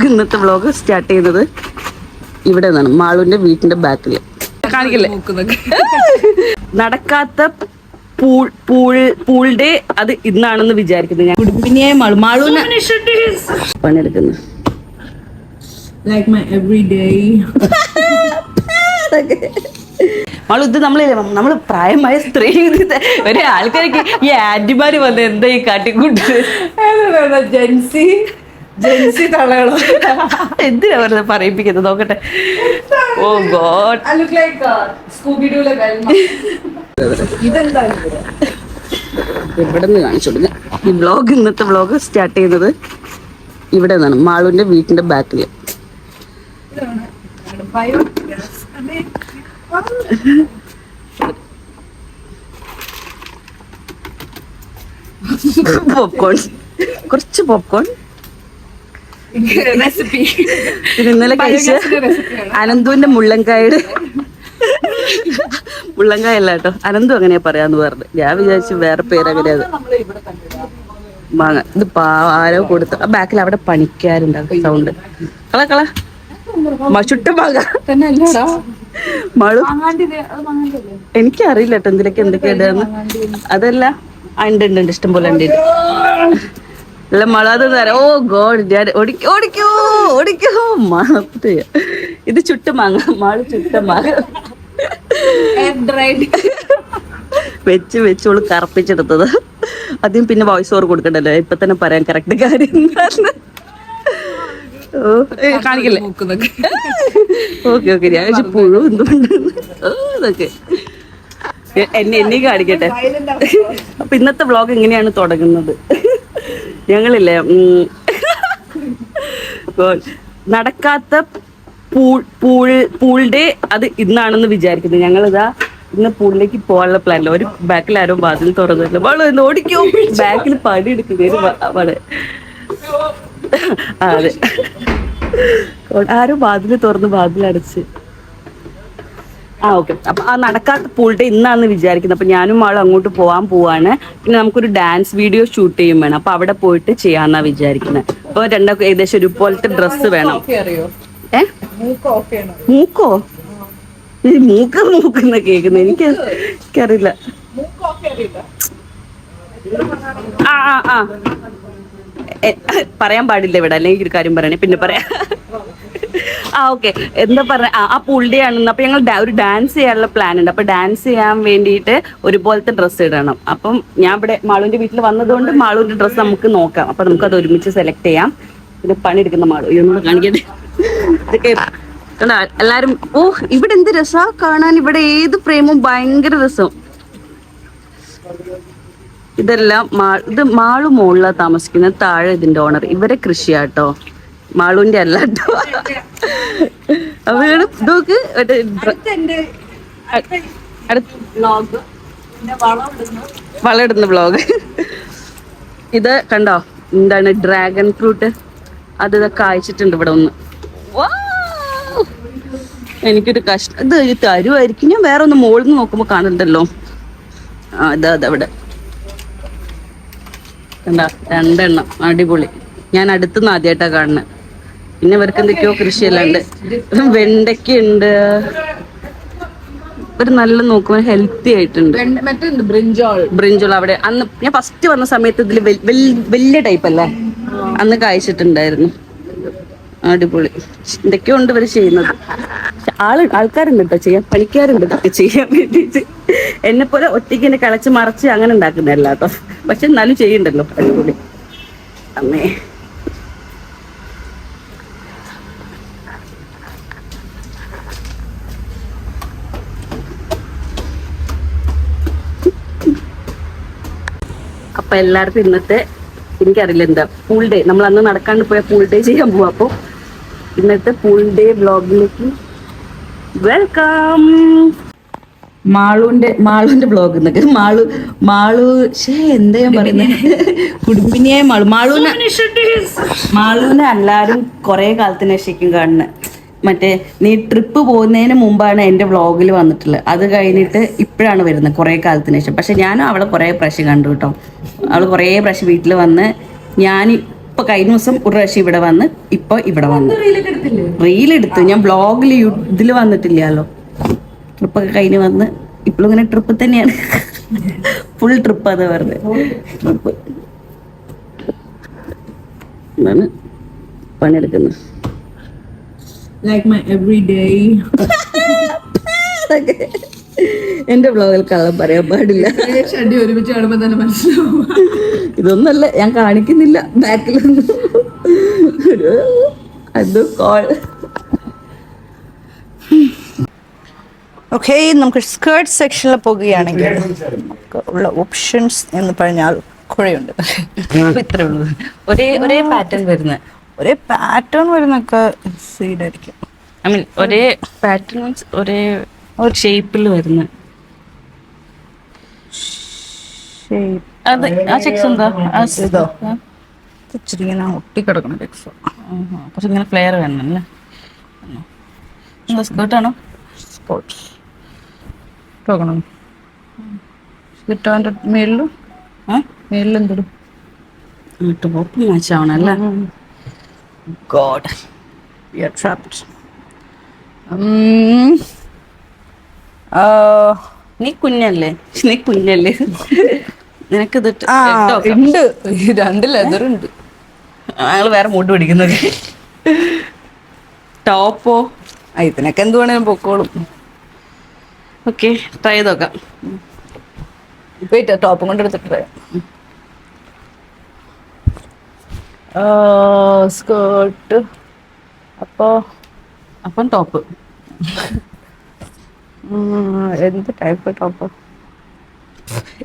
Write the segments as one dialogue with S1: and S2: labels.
S1: ഇന്നത്തെ vlog start ചെയ്യുന്നത് ഇവിടെ നിന്നാണ്, മാളുവിന്റെ വീട്ടിന്റെ ബാക്കിൽ. കാണിക്കില്ലേ നടക്കാത്ത പൂൾ ഡേ, അത് ഇന്നാണെന്ന് വിചാരിക്കുന്നത് ഞാൻ. കുടുംബിനിയെ മാളുവിനെ പണിയെടുക്കുന്നു.
S2: Like my everyday.
S1: മാളു, ഇത് നമ്മള് പ്രായമായ സ്ത്രീ ഒരു ആൾക്കാർക്ക് ഈ ആന്റിമാര് വന്ന് എന്താ ഈ കാട്ടിക്കൂട്ട്
S2: ജെൻസി തളകളോ
S1: എന്തിനാ വെറുതെ പറയിപ്പിക്കുന്നത്? നോക്കട്ടെ. ഓ ഗോഡ്, ഇവിടെ നിന്ന് കാണിച്ചു കൊടുക്കുക. ഈ ഇന്നത്തെ വ്ളോഗ് സ്റ്റാർട്ട് ചെയ്യുന്നത് ഇവിടെ നിന്നാണ്, മാളുവിന്റെ വീട്ടിന്റെ ബാക്കിൽ. പോപ്കോൺ, കുറച്ച് പോപ്കോൺ.
S2: റെസിപ്പി
S1: ഇന്നലെ കഴിച്ച അനന്തുവിന്റെ മുള്ളങ്കായുടെ മുള്ളങ്കായ അല്ല കേട്ടോ, അനന്തു അങ്ങനെയാ പറയാന്ന് പറഞ്ഞു. ഞാൻ വിചാരിച്ചു വേറെ പേരങ്ങനെയത്. മാങ്ങ ഇത് ആരോ കൊടുത്തു. ആ ബാക്കിൽ അവിടെ പണിക്കാരുണ്ടാകും. സൗണ്ട് കള ചുട്ട മാങ്ങ മാളു. എനിക്കറിയില്ല കേട്ടോ എന്തിലൊക്കെ എന്തൊക്കെയാ. അതല്ല ഉണ്ട് ഇഷ്ടം പോലെ ഉണ്ട്. അല്ല മളാതെ തരാം. ഓ ഗോഡ്, ഞാൻ ഓടിക്കോ മാപ്പ. ഇത് ചുട്ട മാങ്ങ, മാള് ചുട്ട മാങ്ങ വെച്ചോള് കറപ്പിച്ചെടുത്തത്. ആദ്യം പിന്നെ വോയിസ് ഓവർ കൊടുക്കണ്ടല്ലോ, ഇപ്പൊ തന്നെ പറയാൻ കറക്റ്റ് കാര്യം. കാണിക്കില്ലേ? ഓക്കെ ഞാൻ പുഴു എന്തുകൊണ്ട് ഇതൊക്കെ എന്നെ കാണിക്കട്ടെ. അപ്പൊ ഇന്നത്തെ വ്ളോഗ് എങ്ങനെയാണ് തുടങ്ങുന്നത്? ഞങ്ങളില്ലേ നടക്കാത്ത പൂൾ ഡേ, അത് ഇന്നാണെന്ന് വിചാരിക്കുന്നത്. ഞങ്ങളിതാ ഇന്ന് പൂളിലേക്ക് പോകാനുള്ള പ്ലാനില്ല. ഒരു ബാക്കിൽ ആരോ വാതിൽ തുറന്നില്ല. വളോ എന്ന് ഓടിക്കോ, ബാക്കിൽ പണി എടുക്കുന്നേര്. അതെ, ആരോ വാതിൽ തുറന്ന് വാതിലടച്ച്. ഓക്കെ. അപ്പൊ ആ നടക്കാത്ത പൂൾ ഡേ ഇന്നാന്ന് വിചാരിക്കുന്നത്. അപ്പൊ ഞാനും ആളും അങ്ങോട്ട് പോവാൻ പോവാണ്. പിന്നെ നമുക്കൊരു ഡാൻസ് വീഡിയോ ഷൂട്ട് ചെയ്യും വേണം. അപ്പൊ അവിടെ പോയിട്ട് ചെയ്യാന്നാ വിചാരിക്കുന്നത്. അപ്പൊ രണ്ടൊക്കെ ഏകദേശം ഒരുപോലത്തെ ഡ്രസ്സ് വേണം. മൂക്കോ? മൂക്കെന്ന് കേൾക്കുന്നത് എനിക്കറിയില്ല. പറയാൻ പാടില്ല ഇവിടെ, അല്ലെങ്കിൽ ഒരു കാര്യം പറയണേ പിന്നെ പറയാം. ഓക്കെ. എന്താ പറഞ്ഞ ആ പൂൾ ഡേ ആണെന്ന്. അപ്പൊ ഞങ്ങൾ ഒരു ഡാൻസ് ചെയ്യാനുള്ള പ്ലാൻ ഉണ്ട്. അപ്പൊ ഡാൻസ് ചെയ്യാൻ വേണ്ടിയിട്ട് ഒരുപോലത്തെ ഡ്രസ്സ് ഇടണം. അപ്പം ഞാൻ ഇവിടെ മാളുവിന്റെ വീട്ടിൽ വന്നതുകൊണ്ട് മാളുവിന്റെ ഡ്രസ്സ് നമുക്ക് നോക്കാം. അപ്പൊ നമുക്ക് അത് ഒരുമിച്ച് സെലക്ട് ചെയ്യാം. പിന്നെ പണിയെടുക്കുന്ന മാളു ഇതൊന്നും കാണിക്കട്ടെ. ഇതൊക്കെ എല്ലാരും ഇവിടെ എന്ത് രസാ കാണാൻ. ഇവിടെ ഏത് ഫ്രെയിമും ഭയങ്കര രസം. ഇതെല്ലാം ഇത് മാളു മുകളിലാണ് താമസിക്കുന്നത്. താഴെ ഇതിന്റെ ഓണർ. ഇവരെ കൃഷിയാട്ടോ, മാളുവിന്റെ അല്ല കേട്ടോ. നോക്ക് വളമിടുന്ന വ്ളോഗ്. ഇത് കണ്ടോ, എന്താണ് ഡ്രാഗൺ ഫ്രൂട്ട്. അത് ഇതൊക്കെ അയച്ചിട്ടുണ്ട് ഇവിടെ ഒന്ന്. എനിക്കൊരു കഷ്ടം. ഇത് തരുമായിരിക്കും. ഞാൻ വേറെ ഒന്ന് മുകളിൽ നിന്ന് നോക്കുമ്പോ കാണണ്ടല്ലോ. അതവിടെ കണ്ടോ, 2 എണ്ണം. അടിപൊളി. ഞാൻ അടുത്തുനിന്ന് ആദ്യമായിട്ടാ കാണുന്നത്. പിന്നെ ഇവർക്ക് എന്തൊക്കെയോ കൃഷിയെല്ലാം ഉണ്ട്. വെണ്ടയ്ക്ക ഉണ്ട്. ഒരു നല്ല നോക്കുമ്പോൾ ഹെൽത്തി ആയിട്ടുണ്ട്. ബ്രിഞ്ചോൾ അവിടെ അന്ന് ഞാൻ ഫസ്റ്റ് വന്ന സമയത്ത് ഇതിൽ വലിയ ടൈപ്പ് അല്ലേ അന്ന് കായ്ച്ചിട്ടുണ്ടായിരുന്നു. അടിപൊളി. എന്തൊക്കെയോ ഉണ്ട് ഇവര് ചെയ്യുന്നത്. ആൾക്കാരുണ്ട് കേട്ടോ ചെയ്യാൻ, പണിക്കാരുണ്ട് ഇതൊക്കെ ചെയ്യാൻ വേണ്ടിയിട്ട്. എന്നെ പോലെ ഒറ്റയ്ക്ക് എന്നെ കളച്ച് മറച്ച് അങ്ങനെ ഉണ്ടാക്കുന്നതല്ല കേട്ടോ. പക്ഷെ എന്നാലും ചെയ്യണ്ടല്ലോ. അടിപൊളി. അമ്മേ, അപ്പൊ എല്ലാവർക്കും ഇന്നത്തെ, എനിക്കറിയില്ല എന്താ പൂൾ ഡേ, നമ്മൾ അന്ന് നടക്കാണ്ട് പോയ പൂൾ ഡേ ചെയ്യാൻ പോവാ. അപ്പൊ ഇന്നത്തെ പൂൾ ഡേ വ്ളോഗിലേക്ക് വെൽക്കം. മാളുവിന്റെ വ്ളോഗ് എന്നൊക്കെ. മാളു എന്താ ഞാൻ പറയുന്നത്, കുടുംബിനിയെ മാളുവിനെ എല്ലാരും കുറെ കാലത്തിന് ശേഷം കാണുന്നത്. മറ്റേ നീ ട്രിപ്പ് പോകുന്നതിന് മുമ്പാണ് എൻ്റെ വ്ളോഗിൽ വന്നിട്ടുള്ളത്. അത് കഴിഞ്ഞിട്ട് ഇപ്പോഴാണ് വരുന്നത്, കുറേ കാലത്തിന് ശേഷം. പക്ഷെ ഞാനും അവളെ കുറേ പ്രാവശ്യം കണ്ടു കേട്ടോ. അവൾ കുറേ പ്രാവശ്യം വീട്ടിൽ വന്ന് ഞാൻ ഇപ്പൊ ഇപ്പൊ കഴിഞ്ഞ ദിവസം ഒരു പ്രാവശ്യം ഇവിടെ വന്ന് ഇപ്പൊ ഇവിടെ വന്ന്
S2: റീലൊക്കെ എടുത്തില്ലേ?
S1: റീലെടുത്തു. ഞാൻ ബ്ലോഗിൽ ഇതിൽ വന്നിട്ടില്ലല്ലോ. ട്രിപ്പൊക്കെ കഴിഞ്ഞ് വന്ന് ഇപ്പോഴും ഇങ്ങനെ ട്രിപ്പ് തന്നെയാണ്. ഫുൾ ട്രിപ്പ് അത് പറഞ്ഞത് ട്രിപ്പ് എന്താണ് പണിയെടുക്കുന്നത്.
S2: Like my everyday.
S1: എന്റെ ബ്ലോഗിൽ കള്ളം പറയാൻ പാടില്ല.
S2: ഷഡ്ഡി ഒരുമിച്ച് കാണുമ്പോ തന്നെ മനസ്സിലാവും.
S1: ഇതൊന്നല്ല ഞാൻ കാണിക്കുന്നില്ല ബാക്കിലൊന്നും. അത് കോൾ.
S3: ഓക്കെ, നമുക്ക് സ്കേർട്ട് സെക്ഷനിൽ പോകുകയാണെങ്കിൽ നമുക്ക് ഉള്ള ഓപ്ഷൻസ് എന്ന് പറഞ്ഞാൽ കുറേയുണ്ട്.
S1: ഇത്രേ ഉള്ളൂ. ഒരേ പാറ്റേൺ വരുന്ന
S3: ഒരേ പാറ്റേൺ വരുന്നൊക്കെ സീഡായിരിക്കും.
S1: ഐ മീൻ ഒരേ പാറ്റേൺ മീൻസ് ഒരേ ഒരു ഷേപ്പിൽ വരുന്ന
S3: ഷേപ്പ്
S1: അത് ആ ചെക്സ് എന്താ
S3: ഇതോ ഇച്ചിരി ഇങ്ങനെ ഒട്ടിക്കിടക്കണം ടെക്സ്.
S1: കുറച്ച് ഇങ്ങനെ ഫ്ലെയർ വേണമല്ലേ? എന്താ സ്കേർട്ടാണോ?
S3: സ്പോർട്സ് നോക്കണം. കിട്ടാൻ്റെ മേളിലും മേളിലെന്തിടും
S1: ടോപ്പ് മാച്ച് ആവണല്ലേ? God
S3: we are trapped.
S1: നീ കുഞ്ഞല്ലേ? നിനക്കിത്
S3: ആ ഉണ്ട്, രണ്ട് ലെതറുണ്ട്.
S1: ഞങ്ങൾ വേറെ മൂഡ് പിടിക്കുന്നത്. ടോപ്പോ?
S3: ഇതിനൊക്കെ എന്ത് വേണേലും പൊക്കോളും.
S1: ഓക്കെ, ട്രൈ ചെയ്ത് നോക്കാം.
S3: ഇപ്പൊ ടോപ്പും കൊണ്ട് എടുത്തിട്ട് സ്കേർട്ട്.
S1: അപ്പം ടോപ്പ്
S3: എന്ത് ടൈപ്പ് ടോപ്പ്?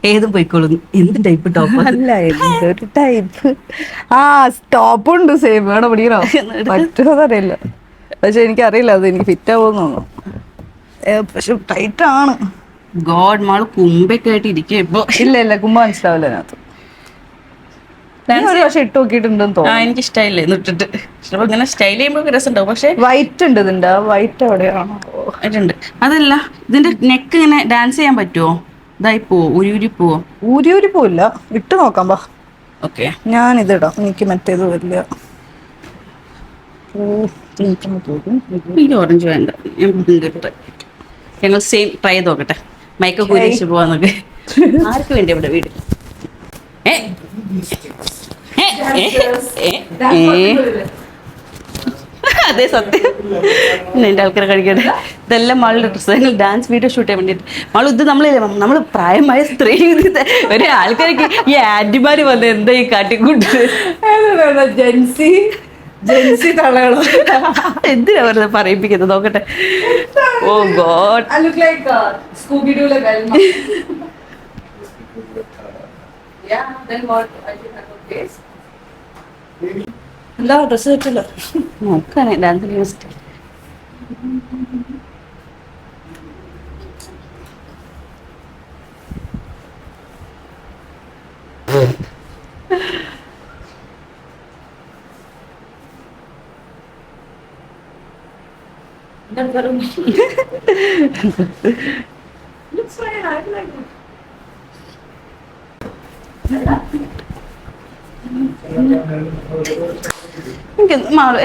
S1: ഏതും പോയിക്കോളും. എന്ത് ടൈപ്പ് ടോപ്പ്?
S3: അല്ല, എന്തൊരു ടൈപ്പ്. ആ ടോപ്പുണ്ട് സെയിം. വേണം പിടിക്കണോ? പറ്റുമോന്നറിയില്ല, പക്ഷെ എനിക്കറിയില്ല അത് എനിക്ക് ഫിറ്റ് ആവുമെന്ന് തോന്നുന്നു. പക്ഷെ ടൈറ്റ് ആണ്.
S1: ഗോഡ്, മാള് കുമ്പൊക്കെ ആയിട്ട് ഇരിക്കുക ഇപ്പൊ.
S3: ഇല്ല കുമ്പ മനസ്സിലാവില്ല അതിനകത്ത്. ഒരു പക്ഷെ ഇട്ട് നോക്കിയിട്ടുണ്ടെന്ന് തോന്നുന്നു.
S1: എനിക്ക് ഇഷ്ടമായില്ലേ ഇട്ടിട്ട്. ഇങ്ങനെ സ്റ്റൈൽ ചെയ്യുമ്പോൾ രസം ഉണ്ടാവും. പക്ഷെ
S3: വൈറ്റ് ഉണ്ട് ഇതിന്റെ. വൈറ്റ് എവിടെയാണോ?
S1: ആയിട്ടുണ്ട്. അതല്ല, ഇതിന്റെ നെക്ക് ഇങ്ങനെ ഡാൻസ് ചെയ്യാൻ പറ്റുമോ? ഇതായി പോവോ? ഉരി പോവോ?
S3: ഊരി പോവില്ല. ഇട്ട് നോക്കാം ബാ.
S1: ഓക്കെ,
S3: ഞാൻ ഇതിടാം. എനിക്ക് മറ്റേത് വരില്ല.
S1: എനിക്ക് ഓറഞ്ച് വേണ്ട. ഞങ്ങൾ സെയിം ട്രൈ ചെയ്ത് നോക്കട്ടെ. മൈക്കൊക്കെ ഉരിച്ച് പോവാന്നൊക്കെ. ആർക്ക് വേണ്ടി ഇവിടെ വീട്? അതെ, സത്യം. എന്റെ ആൾക്കാരെ കഴിക്കട്ടെ. ഇതെല്ലാം മാളുടെ ഡ്രസ്സ്. ഞങ്ങൾ ഡാൻസ് വീഡിയോ ഷൂട്ട് ചെയ്യാൻ വേണ്ടിയിട്ട്. മാളു, ഇത് നമ്മൾ പ്രായമായ സ്ത്രീ ഒരു ആൾക്കാർക്ക് ഈ ആന്റിമാര് വന്ന് എന്താ ഈ കാട്ടിക്കൂട്ട്?
S3: ജെൻസി തളകളോ?
S1: എന്തിനാ വെറുതെ പറയിപ്പിക്കുന്നത്? നോക്കട്ടെ. ഓ ഗോഡ്,
S3: എന്താ ഡ്രസ് കിട്ടില്ല.
S1: നോക്കാനേ ഡാൻസ് യൂണിവേഴ്സിറ്റി.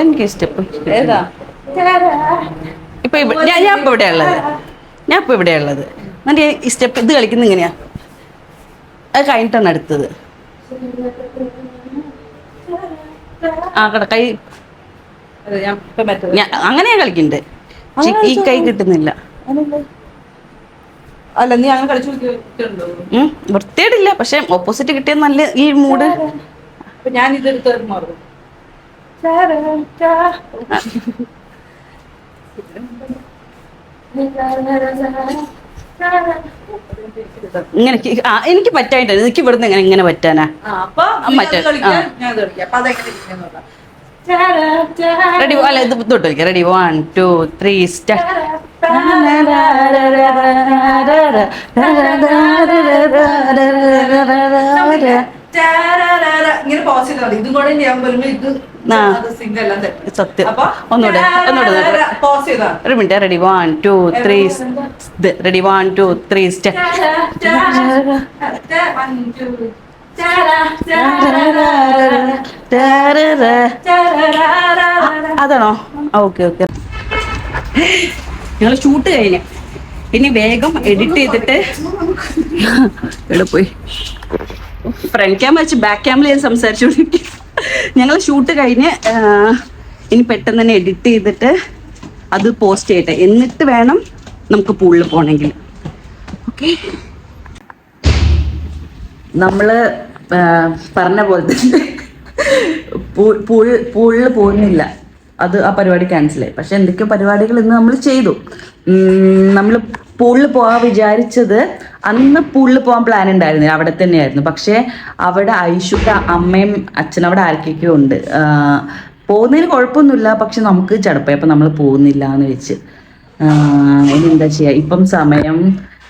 S1: എനിക്ക് ഇഷ്ടപ്പെട്ടു.
S3: ഏതാ?
S1: ഇപ്പൊ ഞാൻ ഇപ്പൊ ഇവിടെ ഉള്ളത് എന്നിട്ട് ഈ സ്റ്റെപ്പ് ഇത് കളിക്കുന്ന ഇങ്ങനെയാ. അത് കഴിഞ്ഞിട്ടാണ് അടുത്തത്. ആ കൈ അങ്ങനെയാ കളിക്കണ്ടേ. ഈ കൈ കിട്ടുന്നില്ല.
S3: അല്ല, നീ അങ്ങനെ കളിച്ചു
S1: വൃത്തിയായിട്ടില്ല. പക്ഷെ ഓപ്പോസിറ്റ് കിട്ടിയ നല്ല ഈ മൂഡ്.
S3: ഞാൻ ഇതെടുത്ത് മാറും.
S1: ഇങ്ങനെ എനിക്ക് പറ്റായിട്ടാണ്. എനിക്ക് ഇവിടുന്ന് ഇങ്ങനെ പറ്റാനാ? റെഡി? അല്ല, ഇത് തൊട്ട് കളിക്കാം. Ready, 1 2 3 start.
S3: ഇങ്ങനെ പോസ് ചെയ്താൽ മതി. ഇതും കൂടെ ചെയ്യാൻ വരുമ്പോ ഇത്
S1: സത്യം. ഒന്നുകൂടെ
S3: പോസ് ചെയ്താ
S1: ഒരു മിനിറ്റ്. റെഡി, 1 2 3. Ready, 1 2 3 start. അതാണോ? Okay okay. ഞങ്ങൾ ഷൂട്ട് കഴിഞ്ഞു. ഇനി വേഗം എഡിറ്റ് ചെയ്തിട്ട് ഇവിടെ പോയി ഫ്രണ്ട് ക്യാമറ വെച്ച് ബാക്ക് ക്യാമറ ഞാൻ സംസാരിച്ചോണ്ടിരിക്കും. ഞങ്ങൾ ഷൂട്ട് കഴിഞ്ഞ് ഇനി പെട്ടെന്ന് തന്നെ എഡിറ്റ് ചെയ്തിട്ട് അത് പോസ്റ്റ് ചെയ്യട്ടെ, എന്നിട്ട് വേണം നമുക്ക് പൂളിൽ പോകണമെങ്കിൽ. ഓക്കെ, നമ്മള് പറഞ്ഞ പോലെ തന്നെ പൂളിൽ പോകുന്നില്ല, അത് ആ പരിപാടി ക്യാൻസലായി. പക്ഷെ എന്തൊക്കെയോ പരിപാടികൾ ഇന്ന് നമ്മൾ ചെയ്തു. നമ്മൾ പൂളിൽ പോകാൻ വിചാരിച്ചത്, അന്ന് പൂളിൽ പോകാൻ പ്ലാൻ ഉണ്ടായിരുന്നില്ല, അവിടെ തന്നെയായിരുന്നു. പക്ഷെ അവിടെ ഐഷുന്റെ അമ്മയും അച്ഛനും അവിടെ ആർക്കൊക്കെയോ ഉണ്ട്. പോകുന്നതിന് കുഴപ്പമൊന്നുമില്ല, പക്ഷെ നമുക്ക് ചടപ്പായി. അപ്പം നമ്മൾ പോകുന്നില്ല എന്ന് വെച്ച്. ഇനി എന്താ ചെയ്യുക? ഇപ്പം സമയം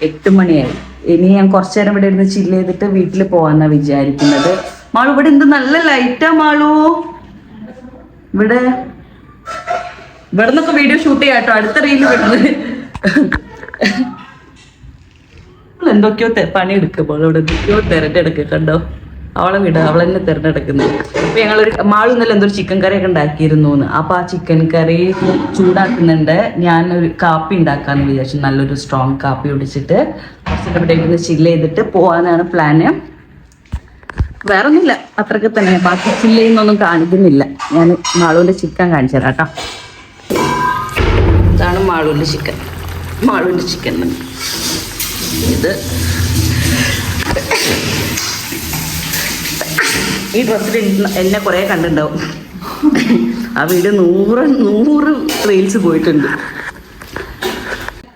S1: 8 മണിയായി. ഇനി ഞാൻ കുറച്ചു നേരം ഇവിടെ ഇരുന്ന് ചില്ല് ചെയ്തിട്ട് വീട്ടിൽ പോകാന്നാ വിചാരിക്കുന്നത്. മാളു, ഇവിടെ എന്ത് നല്ല ലൈറ്റാ മാളു. ഇവിടെ നിന്നൊക്കെ വീഡിയോ ഷൂട്ട് ചെയ്യാം കേട്ടോ, അടുത്ത റീല് വിടുന്നത്. എന്തൊക്കെയോ പണിയെടുക്കുമ്പോൾ അവിടെ എന്തൊക്കെയോ തിരഞ്ഞെടുക്കുക കണ്ടോ. അവളെ വിട, അവളെന്നെ തിരഞ്ഞെടുക്കുന്നത്. അപ്പൊ ഞങ്ങളൊരു മാളു ഇന്നലെ എന്തൊരു ചിക്കൻ കറിയൊക്കെ ഉണ്ടാക്കിയിരുന്നു. അപ്പൊ ആ ചിക്കൻ കറി ചൂടാക്കുന്നുണ്ട്. ഞാനൊരു കാപ്പി ഉണ്ടാക്കാന്ന് വിചാരിച്ചു, നല്ലൊരു സ്ട്രോങ് കാപ്പി കുടിച്ചിട്ട് കുറച്ചിട്ട് ഇവിടെ ഇരുന്ന് ചില്ല് ചെയ്തിട്ട് പോവാനാണ് പ്ലാന്. വേറെ ഒന്നുമില്ല, അത്രയ്ക്ക് തന്നെ. ബാക്കി ചില്ല് ചെയ്യുന്നൊന്നും കാണിക്കുന്നില്ല. ഞാൻ മാളുവിന്റെ ചിക്കൻ കാണിച്ചു തരാം കേട്ടോ. ഇതാണ് മാളുവിന്റെ ചിക്കൻ. ഇത് ഈ ഡ്രസ്സിൽ എന്നെ കുറെ കണ്ടിട്ടുണ്ടാവും. ആ വീഡിയോ 100 റീൽസ് പോയിട്ടുണ്ട്.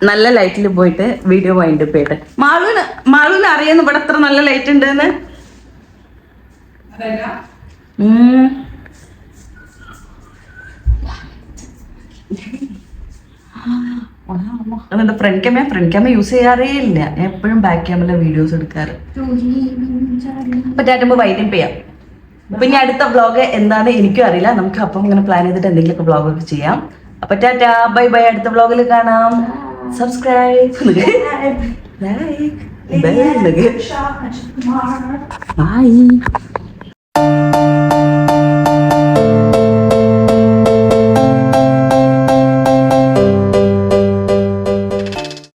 S1: നല്ല ലൈറ്റിൽ പോയിട്ട് വീഡിയോ വൈൻഡപ്പ് ചെയ്യട്ടെ. മാളുവിന് അറിയാന്ന് ഇവിടെ എത്ര നല്ല ലൈറ്റ് ഉണ്ടെന്ന്. ഫ്രണ്ട് ക്യാമറ യൂസ് ചെയ്യാറേ ഇല്ല. ഞാൻ എപ്പോഴും ബാക്ക് ക്യാമറ വീഡിയോസ് എടുക്കാറ്. അപ്പൊ ടാറ്റുമ്പോ വൈൻഡപ്പ് ചെയ്യാം. അപ്പൊ ഇനി അടുത്ത വ്ളോഗ് എന്താന്ന് എനിക്കും അറിയില്ല. നമുക്ക് അപ്പം ഇങ്ങനെ പ്ലാൻ ചെയ്തിട്ട് എന്തെങ്കിലുമൊക്കെ വ്ളോഗ് ഒക്കെ ചെയ്യാം. അപ്പൊ ടാറ്റാ, ബൈ ബൈ. അടുത്ത വ്ളോഗിൽ കാണാം. Subscribe, by.